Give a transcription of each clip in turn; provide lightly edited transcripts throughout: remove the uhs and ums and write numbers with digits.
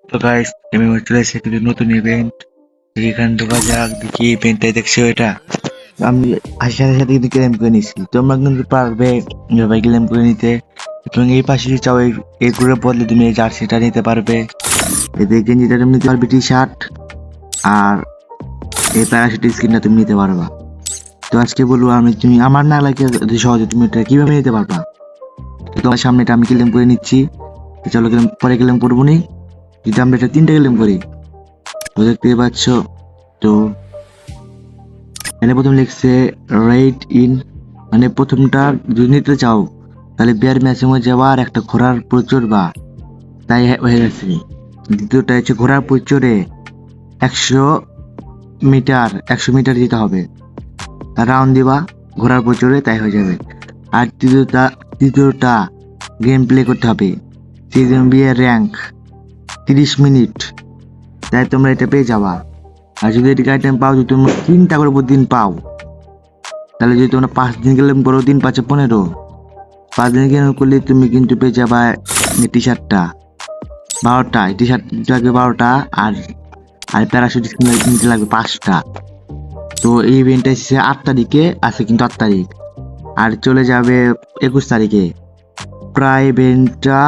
তো গাইস আমি চলে এসেছি একটা নতুন ইভেন্ট। এখানে ঢোকা যাক, দেখি ইভেন্টটাই দেখছো এটা। আমি আসার সাথে সাথে কিন্তু ক্লেম করে নিছি, তোমরা কিন্তু পারবে এভাবে ক্লেম করে নিতে। এবং এই পাশে যদি চাও এই করে বদলে তুমি এই জার্সিটা নিতে পারবে, এতে গেঞ্জিটা তুমি নিতে পারবে, টি শার্ট, আর এই প্যারাশুট স্কিনটা তুমি নিতে পারবা। তো আজকে বলবো আমি তুমি আমার না লাগে সহজে তুমি এটা কিভাবে নিতে পারবা। তো তোমার সামনে এটা আমি ক্লেম করে নিচ্ছি। তো চলো ক্লেম পরে ক্লেম করবো নি। যদি আমরা এটা 3টা ক্লেম করি তো দেখতে পাচ্ছ, তো এখানে প্রথম লিখছে রাইট ইন, মানে প্রথমটা যদি নিতে চাও তাহলে বিয়ার ম্যাচের মধ্যে যাওয়া আর একটা ঘোড়ার প্রচুর বা তাই হয়ে গেছে। দ্বিতীয়টা হচ্ছে ঘোড়ার প্রচুরে 100 মিটার দিতে হবে, রাউন্ড দিবা ঘোড়ার প্রচুরে, তাই হয়ে যাবে। আর তৃতীয়টা গেম প্লে করতে হবে, সিজন বি এর র্যাঙ্ক 30 মিনিট, তাই তোমরা এটা পেয়ে যাবা। আর যদি এটিকে আইটেম পাও, যদি তোমরা 3টা করে প্রতিদিন পাও, তাহলে যদি তোমরা 5 দিন গেলেম করো, 3 5 15, 5 দিন গেলেম করলে তুমি কিন্তু পেয়ে যাবা টি শার্টটা 12টা, টি শার্ট লাগবে 12টা, আর আর প্যারাশুট কিনতে লাগবে 5টা। তো এই ইভেন্টটা এসেছে 8 তারিখে, আছে কিন্তু 8 তারিখ, আর চলে যাবে 21 তারিখে। প্রায় ইভেন্টটা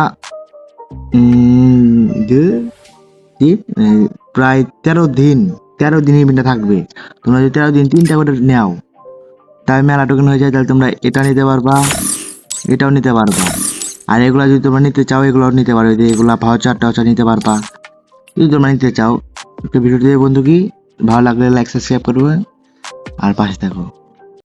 প্রায় 13 দিন ইভেন্টটা থাকবে। তোমরা যদি 13 দিন 3টা করে নেও, তাই মেলা টোকেন হয়ে যায়, তাহলে তোমরা এটা নিতে পারবা, এটাও নিতে পারবা। আর এগুলা যদি তোমরা নিতে চাও, এগুলো নিতে পারবে, যে এগুলা ভাউচার টাউচার নিতে পারবা যদি তোমরা নিতে চাও। ভিডিওটি বন্ধু কি ভালো লাগলে লাইক সাবস্ক্রাইব করবে আর পাশে থাকো।